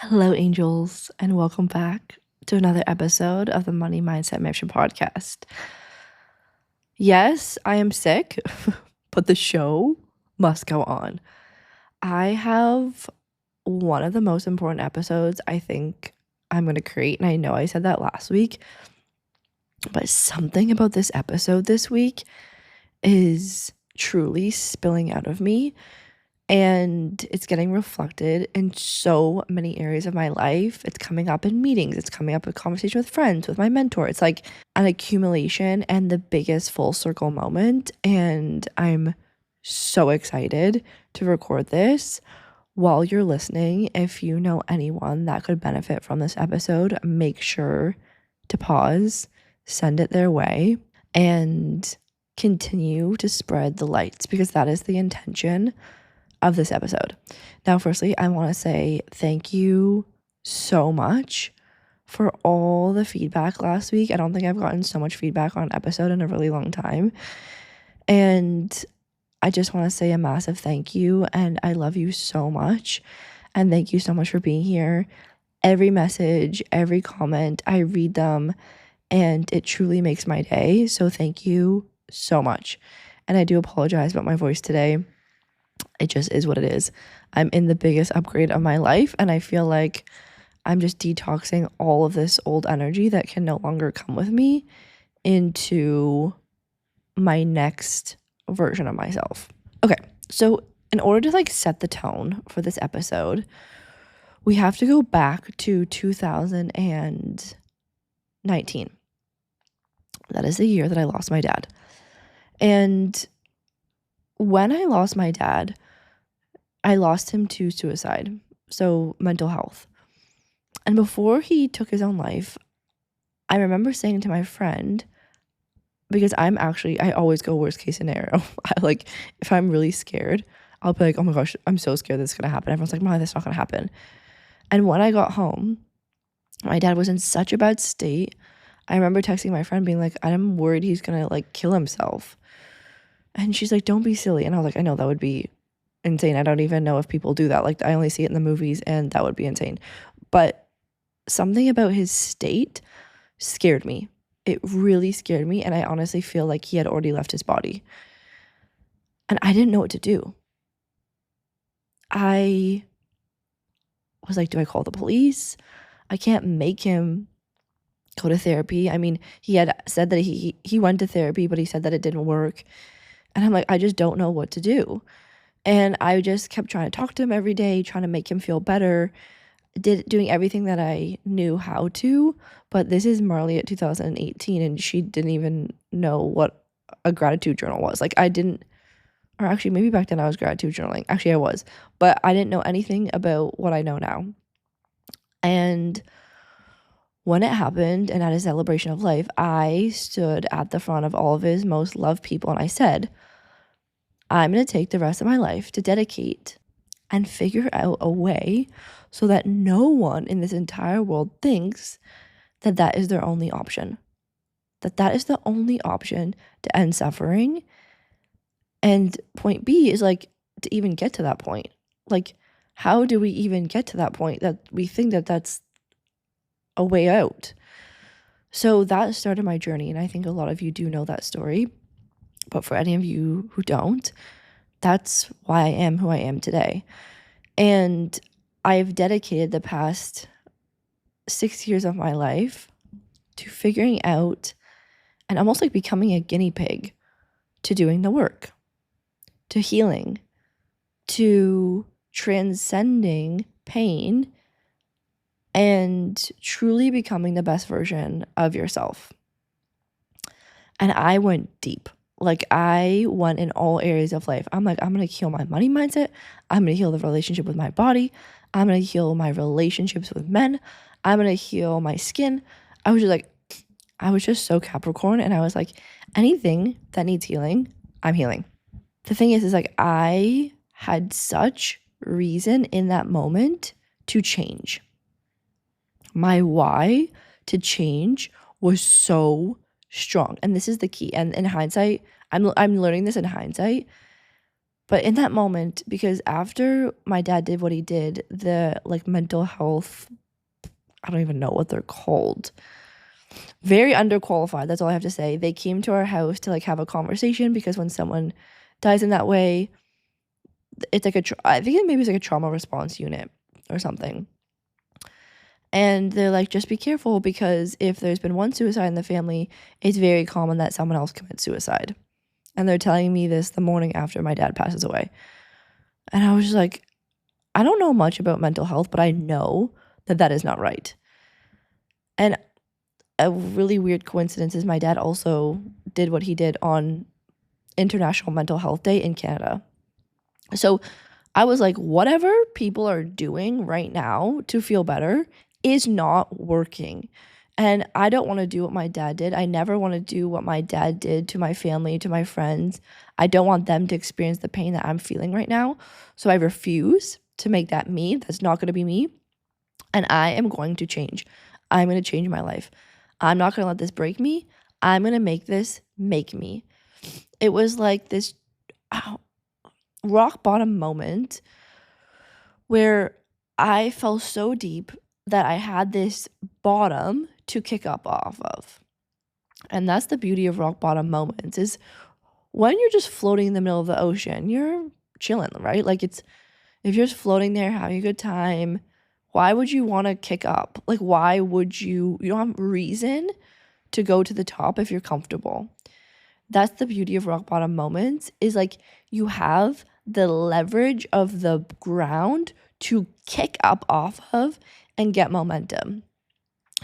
Hello, angels, and welcome back to another episode of the Money Mindset Mission podcast. Yes, I am sick, but the show must go on. I have one of the most important episodes I think I'm going to create, and I know I said that last week, but something about this episode this week is truly spilling out of me. And it's getting reflected in so many areas of my life. It's coming up in meetings. It's coming up in conversation with friends, with my mentor. It's like an accumulation and the biggest full circle moment. And I'm so excited to record this. While you're listening, if you know anyone that could benefit from this episode, make sure to pause, send it their way, and continue to spread the lights, because that is the intention of this episode. Now, firstly, I want to say thank you so much for all the feedback last week. I don't think I've gotten so much feedback on an episode in a really long time. And I just want to say a massive thank you, and I love you so much. And thank you so much for being here. Every message, every comment, I read them, and it truly makes my day. So thank you so much. And I do apologize about my voice today. It just is what it is. I'm in the biggest upgrade of my life, and I feel like I'm just detoxing all of this old energy that can no longer come with me into my next version of myself. Okay, so in order to set the tone for this episode, we have to go back to 2019. That is the year that I lost my dad. And when I lost my dad, I lost him to suicide, so mental health. And before he took his own life, I remember saying to my friend, because I always go worst case scenario. If I'm really scared, I'll be like, oh my gosh, I'm so scared this is going to happen. Everyone's like, Molly, that's not going to happen. And when I got home, my dad was in such a bad state. I remember texting my friend being like, I'm worried he's going to kill himself. And she's like, don't be silly. And I was like, I know, that would be insane. I don't even know if people do that. I only see it in the movies, and that would be insane. But something about his state scared me. It really scared me, and I honestly feel like he had already left his body. And I didn't know what to do. I was like, do I call the police? I can't make him go to therapy. I mean, he had said that he went to therapy, but he said that it didn't work. And I'm like, I just don't know what to do. And I just kept trying to talk to him every day, trying to make him feel better, doing everything that I knew how to. But this is Marley at 2018, and she didn't even know what a gratitude journal was. Or actually maybe back then I was gratitude journaling. Actually I was, but I didn't know anything about what I know now. And when it happened, and at a celebration of life, I stood at the front of all of his most loved people, and I said, I'm going to take the rest of my life to dedicate and figure out a way so that no one in this entire world thinks that that is their only option. That is the only option to end suffering. And point B is to even get to that point. How do we even get to that point that we think that that's a way out? So that started my journey, and I think a lot of you do know that story. But for any of you who don't, that's why I am who I am today. And I've dedicated the past 6 years of my life to figuring out and almost becoming a guinea pig to doing the work, to healing, to transcending pain, and truly becoming the best version of yourself. And I went deep. I went in all areas of life. I'm going to heal my money mindset. I'm going to heal the relationship with my body. I'm going to heal my relationships with men. I'm going to heal my skin. I was just so Capricorn, and I was like, anything that needs healing, I'm healing. The thing is I had such reason in that moment to change. My why to change was so strong. And this is the key. And in hindsight, I'm learning this in hindsight. But in that moment, because after my dad did what he did, the like mental health, I don't even know what they're called, very underqualified, that's all I have to say. They came to our house to like have a conversation, because when someone dies in that way, it's like I think it maybe it's like a trauma response unit or something. And they're like, just be careful, because if there's been one suicide in the family, it's very common that someone else commits suicide. And they're telling me this the morning after my dad passes away. And I was just like, I don't know much about mental health, but I know that that is not right. And a really weird coincidence is my dad also did what he did on International Mental Health Day in Canada. So I was like, whatever people are doing right now to feel better is not working. And I don't want to do what my dad did. I never want to do what my dad did to my family, to my friends. I don't want them to experience the pain that I'm feeling right now. So I refuse to make that me. That's not going to be me. And I am going to change. I'm going to change my life. I'm not going to let this break me. I'm going to make this make me. It was like this rock bottom moment where I fell so deep that I had this bottom to kick up off of. And that's the beauty of rock bottom moments, is when you're just floating in the middle of the ocean, you're chilling, right? Like if you're just floating there having a good time, why would you want to kick up? Like why would you don't have reason to go to the top if you're comfortable. That's the beauty of rock bottom moments, is like you have the leverage of the ground to kick up off of and get momentum.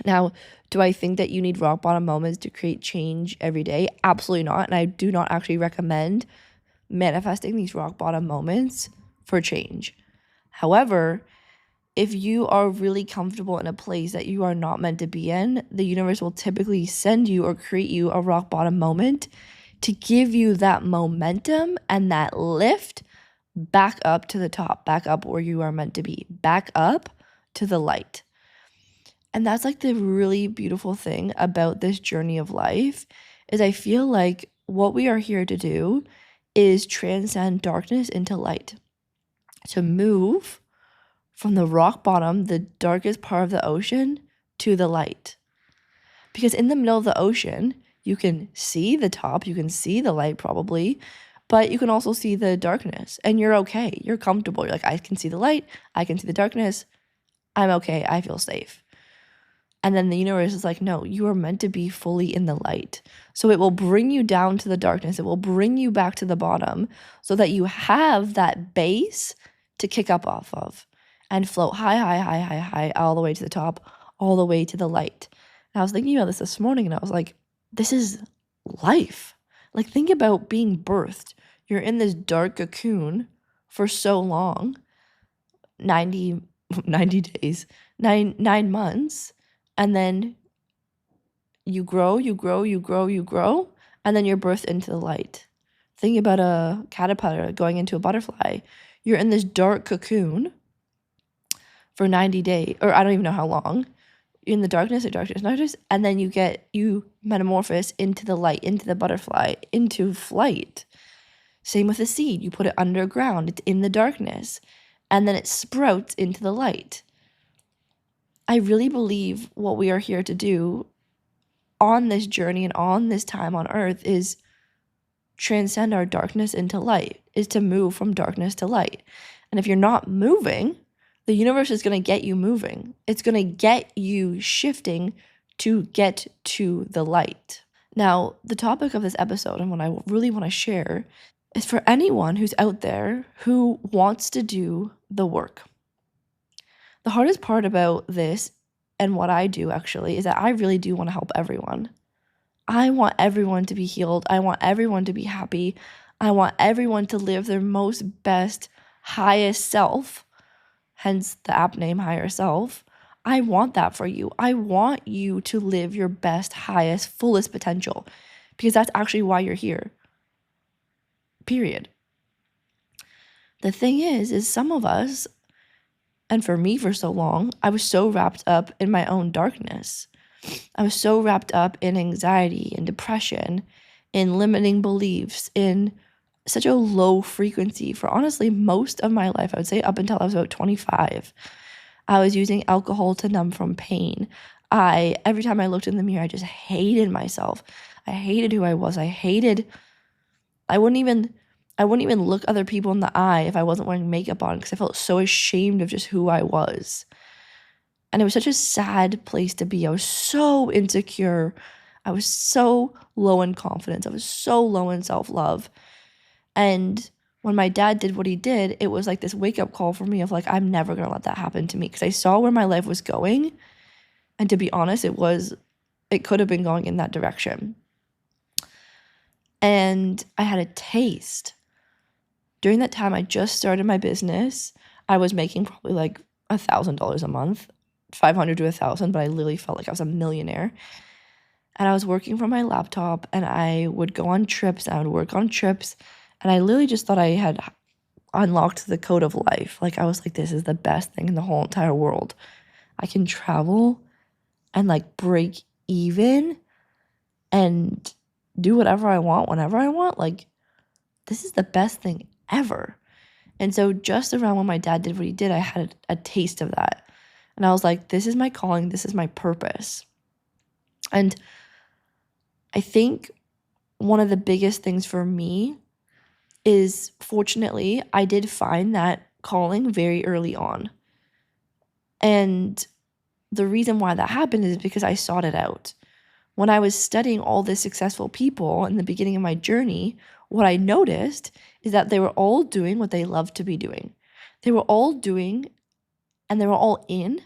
Now, do I think that you need rock bottom moments to create change every day? Absolutely not. And I do not actually recommend manifesting these rock bottom moments for change. However, if you are really comfortable in a place that you are not meant to be in, the universe will typically send you or create you a rock bottom moment to give you that momentum and that lift back up to the top, back up where you are meant to be, back up to the light. And that's like the really beautiful thing about this journey of life, is I feel like what we are here to do is transcend darkness into light, to move from the rock bottom, the darkest part of the ocean, to the light. Because in the middle of the ocean, you can see the top, you can see the light probably, but you can also see the darkness, and you're okay. You're comfortable. You're like, I can see the light, I can see the darkness. I'm okay. I feel safe. And then the universe is like, no, you are meant to be fully in the light. So it will bring you down to the darkness. It will bring you back to the bottom so that you have that base to kick up off of and float high, all the way to the top, all the way to the light. And I was thinking about this morning, and I was like, this is life. Like, think about being birthed. You're in this dark cocoon for so long, 90 days, 9 months, and then you grow, and then you're birthed into the light. Think about a caterpillar going into a butterfly. You're in this dark cocoon for 90 days, or I don't even know how long, in the darkness, and then you metamorphose into the light, into the butterfly, into flight. Same with a seed. You put it underground, it's in the darkness, and then it sprouts into the light. I really believe what we are here to do on this journey and on this time on earth is transcend our darkness into light, is to move from darkness to light. And if you're not moving, the universe is going to get you moving. It's going to get you shifting to get to the light. Now, the topic of this episode and what I really want to share is for anyone who's out there who wants to do the work. The hardest part about this and what I do actually is that I really do want to help everyone. I want everyone to be healed. I want everyone to be happy. I want everyone to live their most best, highest self, hence the app name Higher Self. I want that for you. I want you to live your best, highest, fullest potential, because that's actually why you're here. Period. The thing is some of us, and for me for so long, I was so wrapped up in my own darkness. I was so wrapped up in anxiety and depression, in limiting beliefs, in such a low frequency for honestly most of my life. I would say up until I was about 25. I was using alcohol to numb from pain. Every time I looked in the mirror, I just hated myself. I hated who I was. I wouldn't even look other people in the eye if I wasn't wearing makeup on because I felt so ashamed of just who I was. And it was such a sad place to be. I was so insecure. I was so low in confidence. I was so low in self-love. And when my dad did what he did, it was like this wake-up call for me of like, I'm never going to let that happen to me because I saw where my life was going. And to be honest, it could have been going in that direction. And I had a taste. During that time, I just started my business. I was making probably like $1,000 a month, 500 to 1,000, but I literally felt like I was a millionaire. And I was working from my laptop and I would go on trips and I would work on trips. And I literally just thought I had unlocked the code of life. Like I was like, this is the best thing in the whole entire world. I can travel and like break even and do whatever I want whenever I want. Like this is the best thing ever. And so just around when my dad did what he did, I had a taste of that. And I was like, this is my calling. This is my purpose. And I think one of the biggest things for me is, fortunately, I did find that calling very early on. And the reason why that happened is because I sought it out. When I was studying all the successful people in the beginning of my journey, what I noticed is that they were all doing what they loved to be doing. They were all doing and they were all in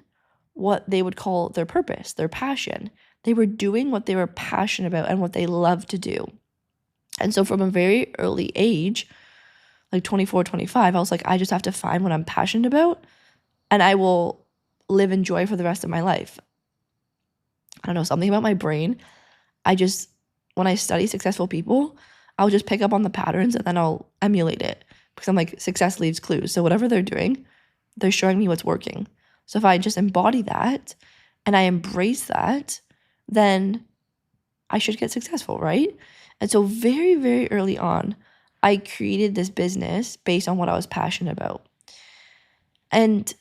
what they would call their purpose, their passion. They were doing what they were passionate about and what they loved to do. And so from a very early age, like 24, 25, I was like, I just have to find what I'm passionate about and I will live in joy for the rest of my life. I don't know, something about my brain. When I study successful people, I'll just pick up on the patterns and then I'll emulate it because I'm like, success leaves clues. So whatever they're doing, they're showing me what's working. So if I just embody that and I embrace that, then I should get successful, right? And so very, very early on, I created this business based on what I was passionate about. And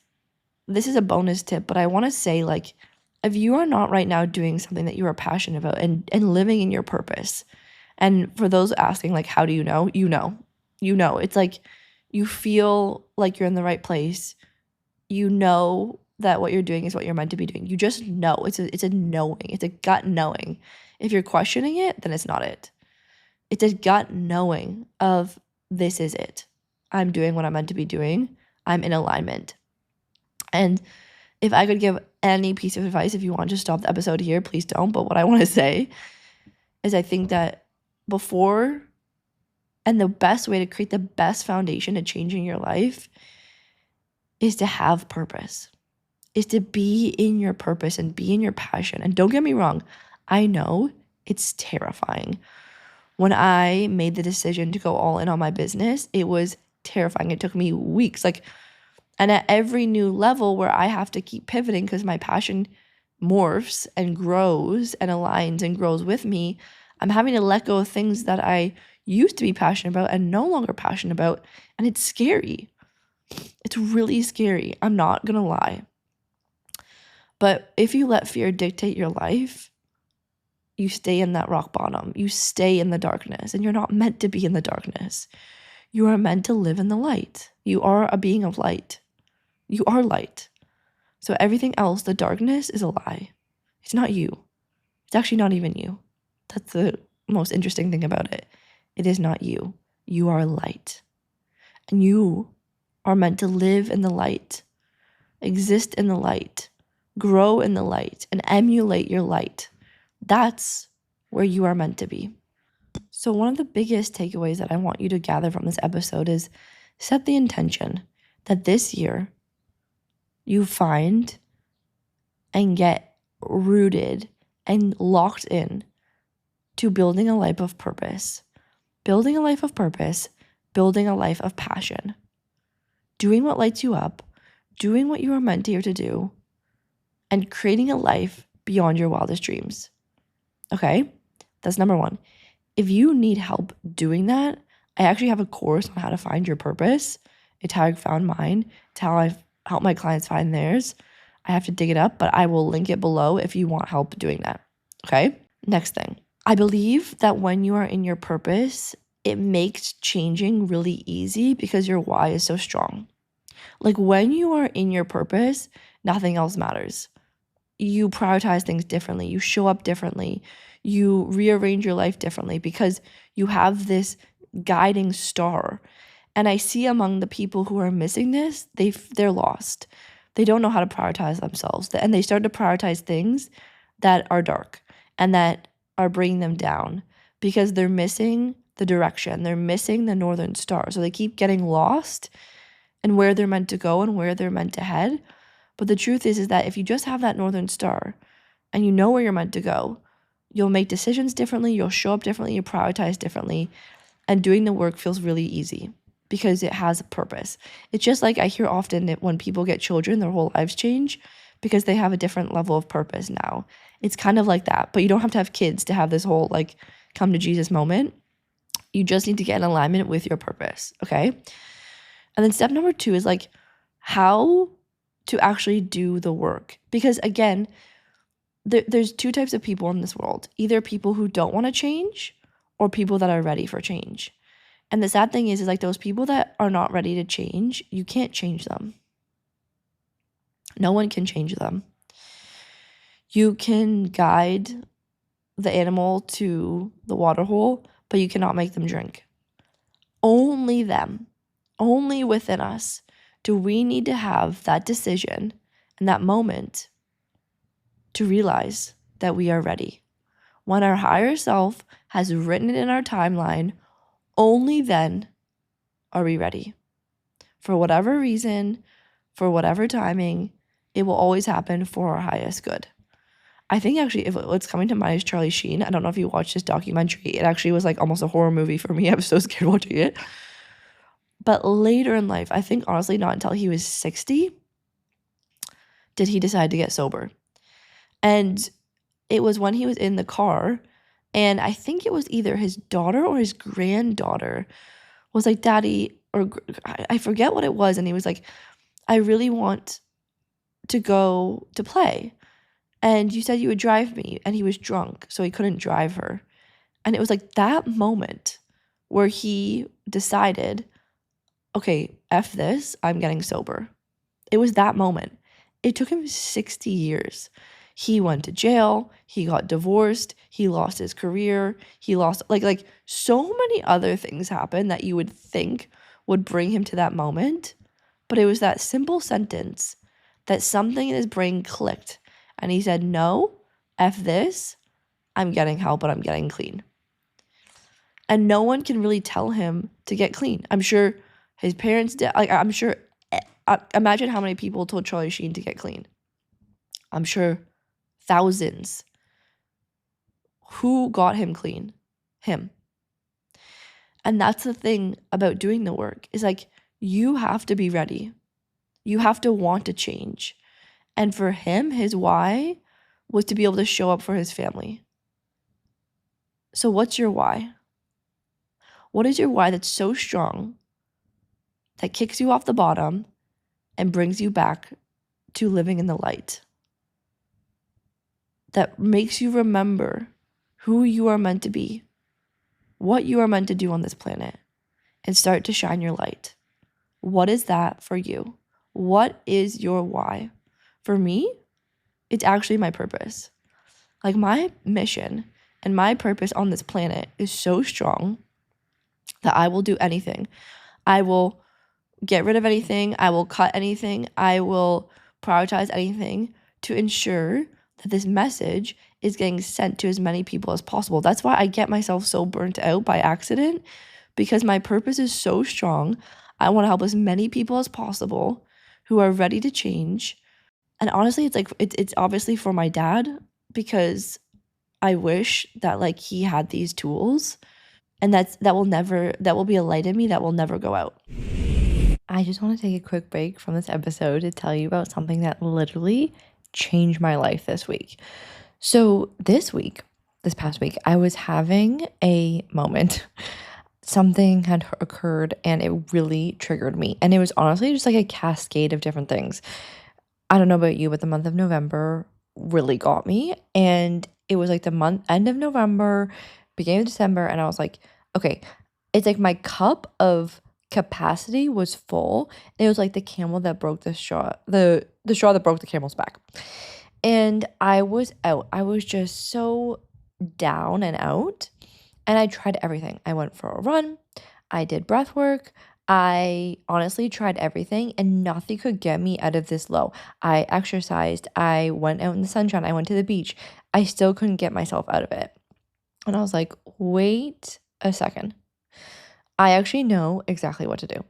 this is a bonus tip, but I want to say, like, if you are not right now doing something that you are passionate about and living in your purpose, and for those asking, like, how do you know? You know. It's like you feel like you're in the right place. You know that what you're doing is what you're meant to be doing. You just know. It's a knowing. It's a gut knowing. If you're questioning it, then it's not it. It's a gut knowing of this is it. I'm doing what I'm meant to be doing. I'm in alignment. And if I could give any piece of advice, if you want to stop the episode here, please don't. But what I want to say is I think that before and the best way to create the best foundation to changing your life is to have purpose, is to be in your purpose and be in your passion. And don't get me wrong, I know it's terrifying. When I made the decision to go all in on my business, it was terrifying. It took me weeks. And at every new level where I have to keep pivoting because my passion morphs and grows and aligns and grows with me, I'm having to let go of things that I used to be passionate about and no longer passionate about. And it's scary. It's really scary. I'm not going to lie. But if you let fear dictate your life, you stay in that rock bottom. You stay in the darkness, and you're not meant to be in the darkness. You are meant to live in the light. You are a being of light. You are light. So everything else, the darkness, is a lie. It's not you. It's actually not even you. That's the most interesting thing about it. It is not you. You are light. And you are meant to live in the light, exist in the light, grow in the light, and emulate your light. That's where you are meant to be. So one of the biggest takeaways that I want you to gather from this episode is set the intention that this year you find and get rooted and locked in to building a life of purpose, building a life of purpose, building a life of passion, doing what lights you up, doing what you are meant here to do, and creating a life beyond your wildest dreams. Okay? That's number one. If you need help doing that, I actually have a course on how to find your purpose. It's how I found mine. It's how I've helped my clients find theirs. I have to dig it up, but I will link it below if you want help doing that. Okay? Next thing. I believe that when you are in your purpose, it makes changing really easy because your why is so strong. Like when you are in your purpose, nothing else matters. You prioritize things differently. You show up differently. You rearrange your life differently because you have this guiding star. And I see among the people who are missing this, they're lost. They don't know how to prioritize themselves. And they start to prioritize things that are dark and that are bringing them down because they're missing the direction. They're missing the northern star. So they keep getting lost in where they're meant to go and where they're meant to head. But the truth is that if you just have that northern star and you know where you're meant to go, you'll make decisions differently, you'll show up differently, you prioritize differently, and doing the work feels really easy because it has a purpose. It's just like I hear often that when people get children, their whole lives change because they have a different level of purpose now. It's kind of like that, but you don't have to have kids to have this whole like come to Jesus moment. You just need to get in alignment with your purpose, okay? And then step number 2 is like how to actually do the work. Because again, there's 2 types of people in this world. Either people who don't want to change or people that are ready for change. And the sad thing is like those people that are not ready to change, you can't change them. No one can change them. You can guide the animal to the water hole, but you cannot make them drink. Only them, only within us do we need to have that decision and that moment to realize that we are ready. When our higher self has written it in our timeline, only then are we ready. For whatever reason, for whatever timing, it will always happen for our highest good. I think actually if what's coming to mind is Charlie Sheen. I don't know if you watched this documentary. It actually was like almost a horror movie for me. I was so scared watching it. But later in life, I think honestly not until he was 60 did he decide to get sober. And it was when he was in the car, and I think it was either his daughter or his granddaughter was like, Daddy, or I forget what it was. And he was like, I really want to go to play. And you said you would drive me. And he was drunk, so he couldn't drive her. And it was like that moment where he decided, okay, F this, I'm getting sober. It was that moment. It took him 60 years. He went to jail, he got divorced, he lost his career, he lost like so many other things happened that you would think would bring him to that moment. But it was that simple sentence that something in his brain clicked. And he said, no, F this, I'm getting help, but I'm getting clean. And no one can really tell him to get clean. I'm sure his parents did. Like, I'm sure, imagine how many people told Charlie Sheen to get clean. I'm sure thousands. Who got him clean? Him. And that's the thing about doing the work is like, you have to be ready. You have to want to change. And for him, his why was to be able to show up for his family. So what's your why? What is your why that's so strong that kicks you off the bottom and brings you back to living in the light? That makes you remember who you are meant to be, what you are meant to do on this planet, and start to shine your light. What is that for you? What is your why? For me, it's actually my purpose. Like my mission and my purpose on this planet is so strong that I will do anything. I will get rid of anything. I will cut anything. I will prioritize anything to ensure that this message is getting sent to as many people as possible. That's why I get myself so burnt out by accident, because my purpose is so strong. I want to help as many people as possible who are ready to change. And honestly, it's like it's obviously for my dad, because I wish that like he had these tools, and that will be a light in me that will never go out. I just want to take a quick break from this episode to tell you about something that literally changed my life this week. So this past week, I was having a moment. something had occurred and it really triggered me. And it was honestly just like a cascade of different things. I don't know about you, but the month of November really got me. And it was like the end of November, beginning of December. And I was like, okay, it's like my cup of capacity was full. It was like the camel that broke the straw, the straw that broke the camel's back. And I was out. I was just so down and out. And I tried everything. I went for a run. I did breath work. I honestly tried everything and nothing could get me out of this low. I exercised. I went out in the sunshine. I went to the beach. I still couldn't get myself out of it. And I was like, wait a second. I actually know exactly what to do.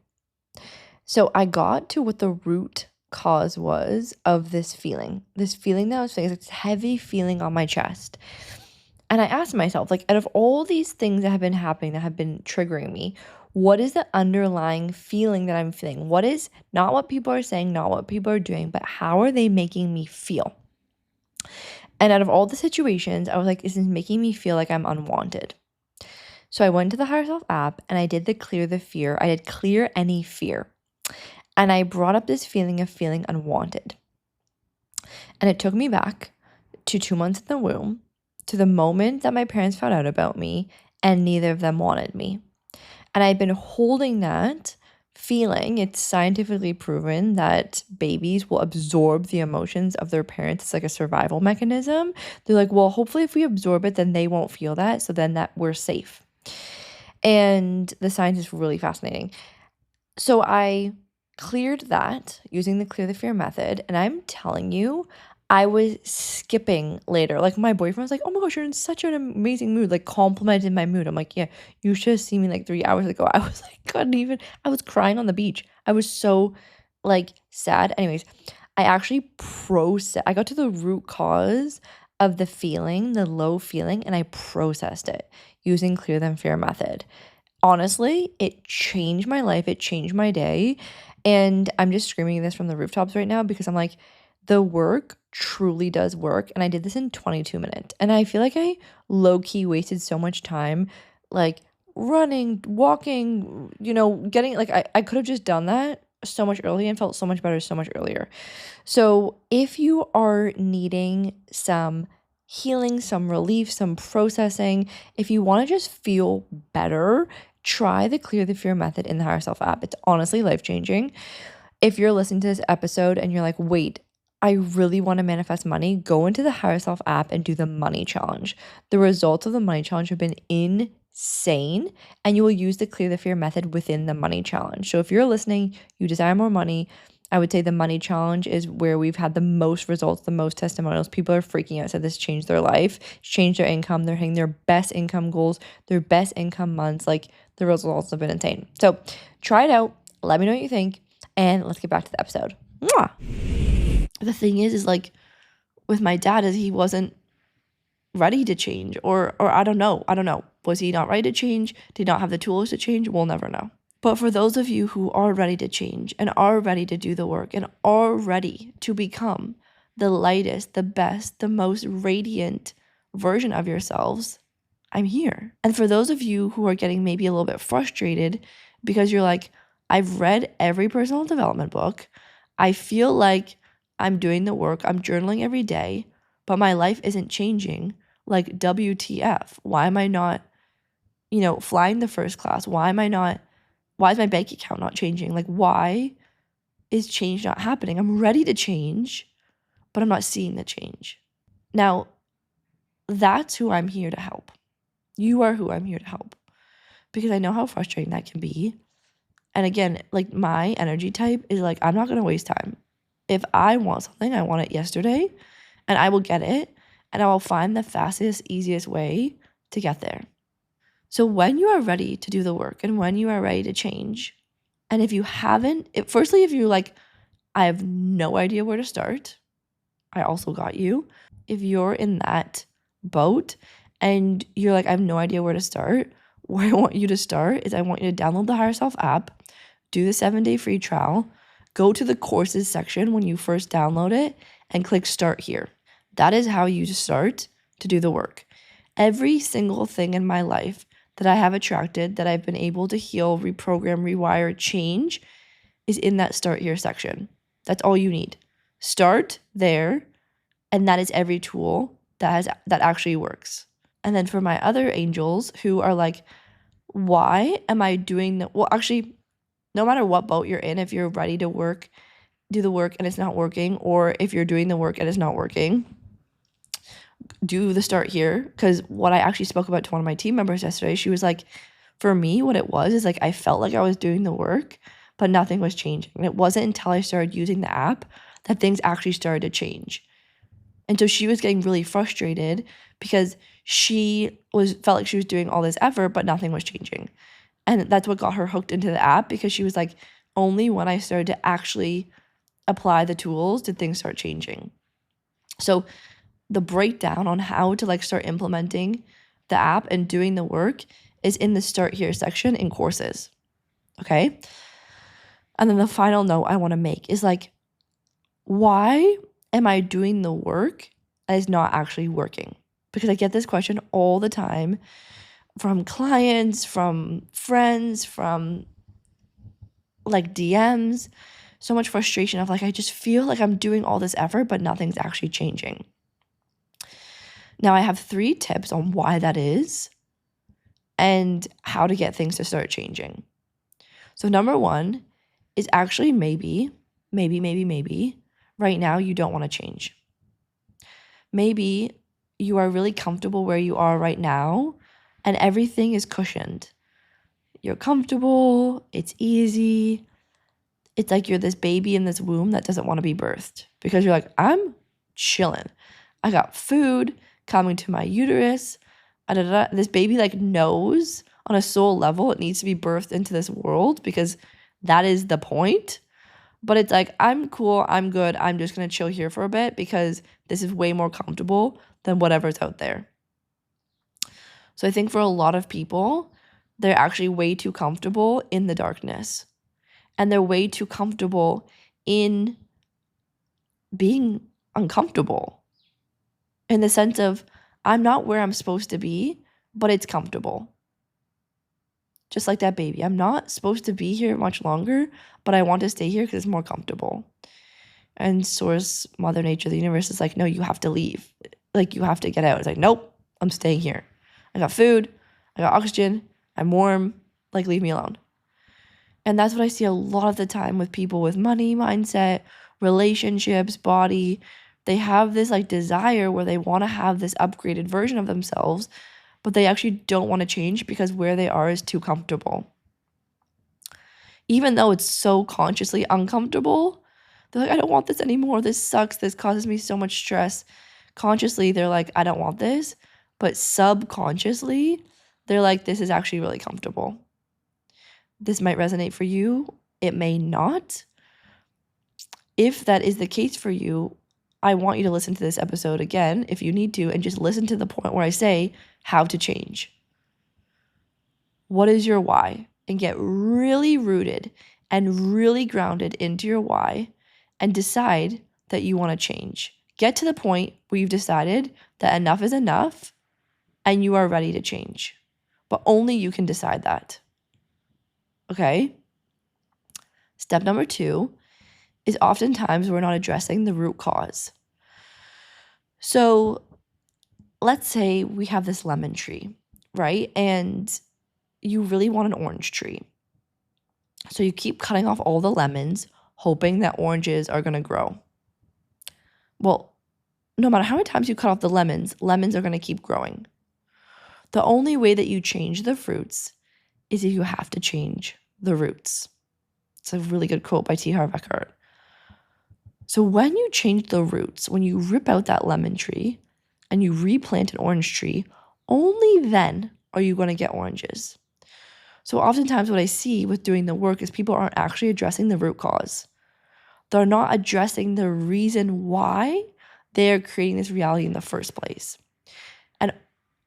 So I got to what the root cause was of this feeling that I was feeling, this heavy feeling on my chest. And I asked myself, like, out of all these things that have been happening, that have been triggering me, what is the underlying feeling that I'm feeling? What is not what people are saying, not what people are doing, but how are they making me feel? And out of all the situations, I was like, this is making me feel like I'm unwanted. So I went to the Higher Self app and I did the clear the fear. I did clear any fear. And I brought up this feeling of feeling unwanted. And it took me back to 2 months in the womb, to the moment that my parents found out about me and neither of them wanted me. And I've been holding that feeling. It's scientifically proven that babies will absorb the emotions of their parents. It's like a survival mechanism. They're like, well, hopefully if we absorb it, then they won't feel that. So then that we're safe. And the science is really fascinating. So I cleared that using the clear the fear method. And I'm telling you, I was skipping later. Like my boyfriend was like, oh my gosh, you're in such an amazing mood, like complimented my mood. I'm like, yeah, you should have seen me like 3 hours ago. I was like, I was crying on the beach. I was so like sad. Anyways, I actually I got to the root cause of the feeling, the low feeling, and I processed it using clear the fear method. Honestly, it changed my life. It changed my day. And I'm just screaming this from the rooftops right now because I'm like, the work truly does work. And I did this in 22 minutes. And I feel like I low-key wasted so much time, like running, walking, getting, like, I could have just done that so much earlier and felt so much better so much earlier. So if you are needing some healing, some relief, some processing, if you want to just feel better, try the Clear the Fear method in the Higher Self app. It's honestly life-changing. If you're listening to this episode and you're like, wait, I really want to manifest money, go into the Higher Self app and do the money challenge. The results of the money challenge have been insane, and you will use the Clear the Fear method within the money challenge. So if you're listening, you desire more money, I would say the money challenge is where we've had the most results, the most testimonials. People are freaking out, said this changed their life, changed their income. They're hitting their best income goals, their best income months. Like the results have been insane. So try it out. Let me know what you think. And let's get back to the episode. Mwah! The thing is like with my dad is he wasn't ready to change or I don't know. Was he not ready to change? Did he not have the tools to change? We'll never know. But for those of you who are ready to change and are ready to do the work and are ready to become the lightest, the best, the most radiant version of yourselves, I'm here. And for those of you who are getting maybe a little bit frustrated because you're like, I've read every personal development book. I feel like I'm doing the work. I'm journaling every day, but my life isn't changing. Like WTF? Why am I not, flying the first class? Why is my bank account not changing? Like, why is change not happening? I'm ready to change, but I'm not seeing the change. Now, that's who I'm here to help. You are who I'm here to help because I know how frustrating that can be. And again, like my energy type is like, I'm not going to waste time. If I want something, I want it yesterday and I will get it and I will find the fastest, easiest way to get there. So when you are ready to do the work and when you are ready to change, and if you haven't, firstly, if you're like, I have no idea where to start, I also got you. If you're in that boat and you're like, I have no idea where to start, where I want you to start is I want you to download the Higher Self app, do the 7-day free trial, go to the courses section when you first download it and click start here. That is how you start to do the work. Every single thing in my life that I have attracted, that I've been able to heal, reprogram, rewire, change is in that start here section. That's all you need. Start there, and that is every tool that actually works. And then for my other angels who are like, why am I doing that? Well, actually, no matter what boat you're in, if you're ready to do the work and it's not working, or if you're doing the work and it's not working, do the start here. Because what I actually spoke about to one of my team members yesterday, she was like, for me, what it was is like I felt like I was doing the work, but nothing was changing. And it wasn't until I started using the app that things actually started to change. And so she was getting really frustrated because she felt like she was doing all this effort, but nothing was changing. And that's what got her hooked into the app, because she was like, only when I started to actually apply the tools did things start changing. So the breakdown on how to like start implementing the app and doing the work is in the start here section in courses. Okay. And then the final note I want to make is like, why am I doing the work that is not actually working? Because I get this question all the time from clients, from friends, from like DMs, so much frustration of like, I just feel like I'm doing all this effort, but nothing's actually changing. Now I have 3 tips on why that is and how to get things to start changing. So number 1 is actually maybe, right now you don't want to change. Maybe you are really comfortable where you are right now and everything is cushioned. You're comfortable, it's easy. It's like you're this baby in this womb that doesn't want to be birthed because you're like, I'm chilling. I got food coming to my uterus. This baby like knows on a soul level it needs to be birthed into this world because that is the point. But it's like, I'm cool, I'm good, I'm just going to chill here for a bit because this is way more comfortable than whatever's out there. So I think for a lot of people, they're actually way too comfortable in the darkness. And they're way too comfortable in being uncomfortable. In the sense of, I'm not where I'm supposed to be, but it's comfortable. Just like that baby. I'm not supposed to be here much longer, but I want to stay here because it's more comfortable. And Source, Mother Nature, the universe is like, no, you have to leave. Like, you have to get out. It's like, nope, I'm staying here. I got food. I got oxygen. I'm warm. Like, leave me alone. And that's what I see a lot of the time with people with money mindset, relationships, body. They have this like desire where they want to have this upgraded version of themselves, but they actually don't want to change because where they are is too comfortable. Even though it's so consciously uncomfortable, they're like, I don't want this anymore. This sucks. This causes me so much stress. Consciously, they're like, I don't want this. But subconsciously, they're like, this is actually really comfortable. This might resonate for you. It may not. If that is the case for you, I want you to listen to this episode again if you need to, and just listen to the point where I say how to change. What is your why? And get really rooted and really grounded into your why and decide that you want to change. Get to the point where you've decided that enough is enough and you are ready to change. But only you can decide that. Okay? Step number 2 is oftentimes we're not addressing the root cause. So let's say we have this lemon tree, right? And you really want an orange tree. So you keep cutting off all the lemons, hoping that oranges are going to grow. Well, no matter how many times you cut off the lemons are going to keep growing. The only way that you change the fruits is if you have to change the roots. It's a really good quote by T. Harv Eker. So when you change the roots, when you rip out that lemon tree and you replant an orange tree, only then are you going to get oranges. So oftentimes what I see with doing the work is people aren't actually addressing the root cause. They're not addressing the reason why they're creating this reality in the first place. And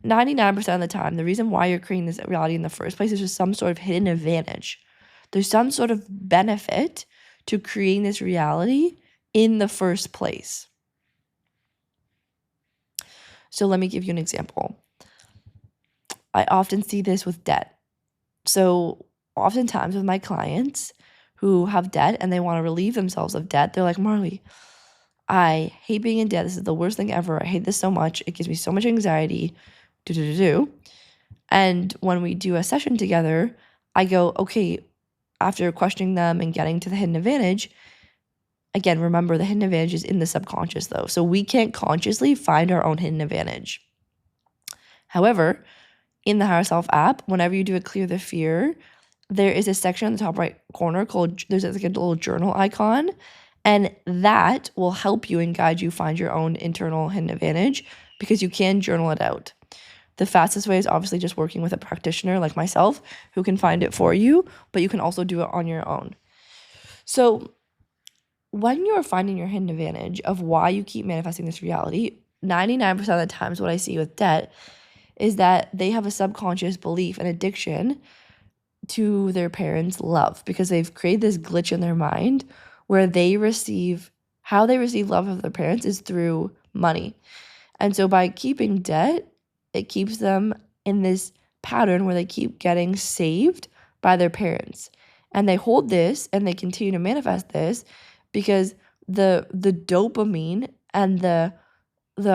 99% of the time, the reason why you're creating this reality in the first place is just some sort of hidden advantage. There's some sort of benefit to creating this reality in the first place. So let me give you an example. I often see this with debt. So oftentimes with my clients who have debt and they want to relieve themselves of debt, they're like, Marley, I hate being in debt. This is the worst thing ever. I hate this so much. It gives me so much anxiety. And when we do a session together, I go, okay, after questioning them and getting to the hidden advantage, again, remember the hidden advantage is in the subconscious though. So we can't consciously find our own hidden advantage. However, in the Higher Self app, whenever you do a clear the fear, there is a section on the top right corner called, there's like a little journal icon, and that will help you and guide you find your own internal hidden advantage because you can journal it out. The fastest way is obviously just working with a practitioner like myself who can find it for you, but you can also do it on your own. So when you're finding your hidden advantage of why you keep manifesting this reality, 99% of the times what I see with debt is that they have a subconscious belief and addiction to their parents' love because they've created this glitch in their mind where how they receive love of their parents is through money. And so by keeping debt, it keeps them in this pattern where they keep getting saved by their parents. And they hold this and they continue to manifest this because the dopamine and the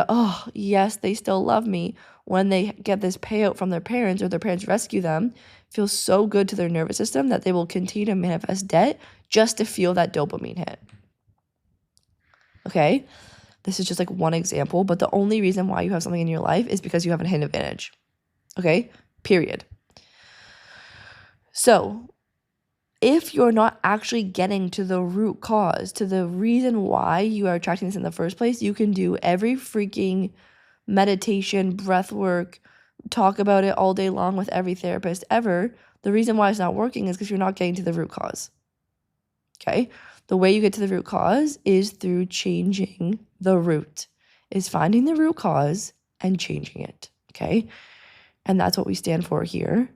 oh yes, they still love me when they get this payout from their parents or their parents rescue them feels so good to their nervous system that they will continue to manifest debt just to feel that dopamine hit. Okay? This is just like one example, but the only reason why you have something in your life is because you have a hidden advantage. Okay? Period. So, if you're not actually getting to the root cause, to the reason why you are attracting this in the first place, you can do every freaking meditation, breath work, talk about it all day long with every therapist ever. The reason why it's not working is because you're not getting to the root cause. Okay? The way you get to the root cause is through changing the root, is finding the root cause and changing it. Okay? And that's what we stand for here.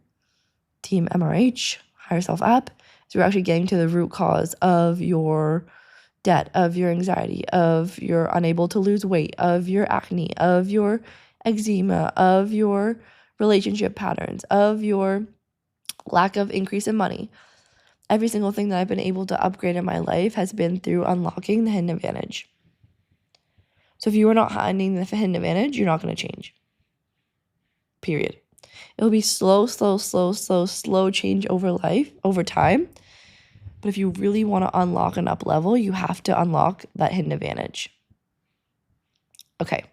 Team MRH, Higher Self app. So we're actually getting to the root cause of your debt, of your anxiety, of your unable to lose weight, of your acne, of your eczema, of your relationship patterns, of your lack of increase in money. Every single thing that I've been able to upgrade in my life has been through unlocking the hidden advantage. So if you are not finding the hidden advantage, you're not going to change. Period. It'll be slow change over time. But if you really want to unlock an up level, you have to unlock that hidden advantage. Okay.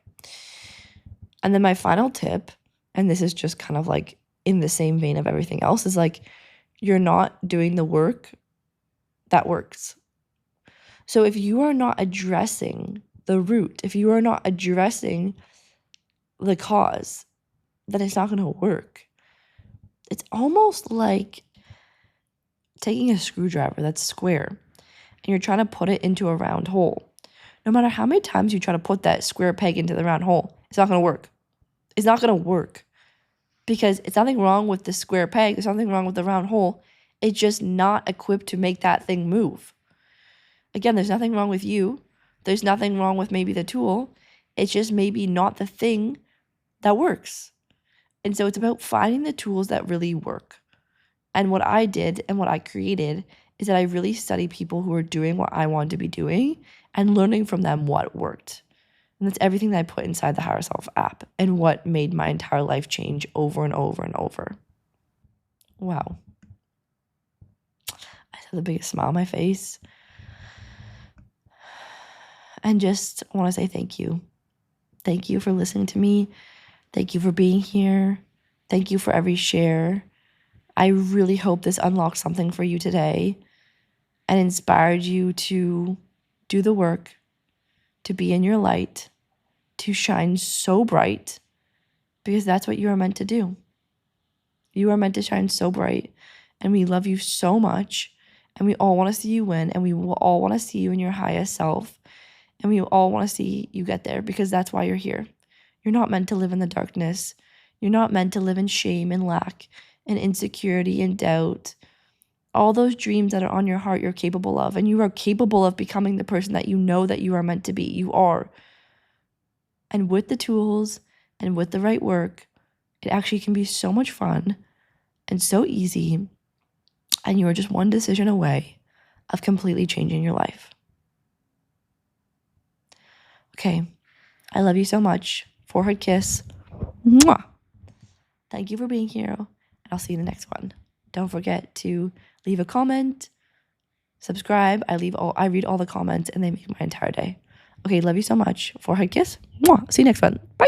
And then my final tip, and this is just kind of like in the same vein of everything else, is like you're not doing the work that works. So if you are not addressing the root, if you are not addressing the cause, then it's not going to work. It's almost like taking a screwdriver that's square and you're trying to put it into a round hole. No matter how many times you try to put that square peg into the round hole, it's not going to work. It's not going to work because it's nothing wrong with the square peg. There's nothing wrong with the round hole. It's just not equipped to make that thing move. Again, there's nothing wrong with you. There's nothing wrong with maybe the tool. It's just maybe not the thing that works. And so it's about finding the tools that really work. And what I did and what I created is that I really studied people who were doing what I wanted to be doing and learning from them what worked. And that's everything that I put inside the Higher Self app and what made my entire life change over and over and over. Wow. I had the biggest smile on my face. And just want to say thank you. Thank you for listening to me. Thank you for being here. Thank you for every share. I really hope this unlocked something for you today and inspired you to do the work, to be in your light, to shine so bright, because that's what you are meant to do. You are meant to shine so bright, and we love you so much, and we all want to see you win, and we will all want to see you in your highest self, and we all want to see you get there because that's why you're here. You're not meant to live in the darkness. You're not meant to live in shame and lack and insecurity and doubt. All those dreams that are on your heart, you're capable of. And you are capable of becoming the person that you know that you are meant to be. You are. And with the tools and with the right work, It actually can be so much fun and so easy, and you are just one decision away of completely changing your life. Okay, I love you so much. Forehead kiss. Mwah. Thank you for being here, and I'll see you in the next one. Don't forget to leave a comment, subscribe. I read all the comments, and they make my entire day. Okay, love you so much. Forehead kiss. Mwah. See you next one. Bye.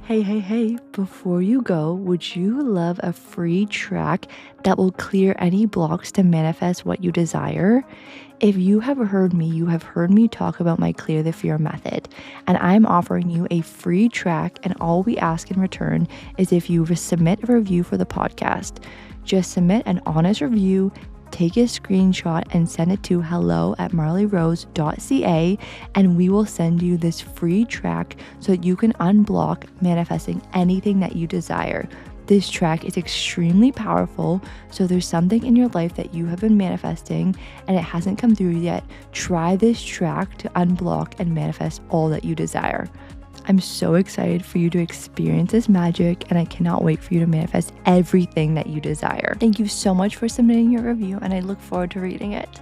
Hey, before you go, would you love a free track that will clear any blocks to manifest what you desire? If you have heard me talk about my Clear the Fear method, and I'm offering you a free track, and all we ask in return is if you submit a review for the podcast. Just submit an honest review, take a screenshot and send it to hello@marleyrose.ca, and we will send you this free track so that you can unblock manifesting anything that you desire. This track is extremely powerful, so there's something in your life that you have been manifesting and it hasn't come through yet. Try this track to unblock and manifest all that you desire. I'm so excited for you to experience this magic, and I cannot wait for you to manifest everything that you desire. Thank you so much for submitting your review, and I look forward to reading it.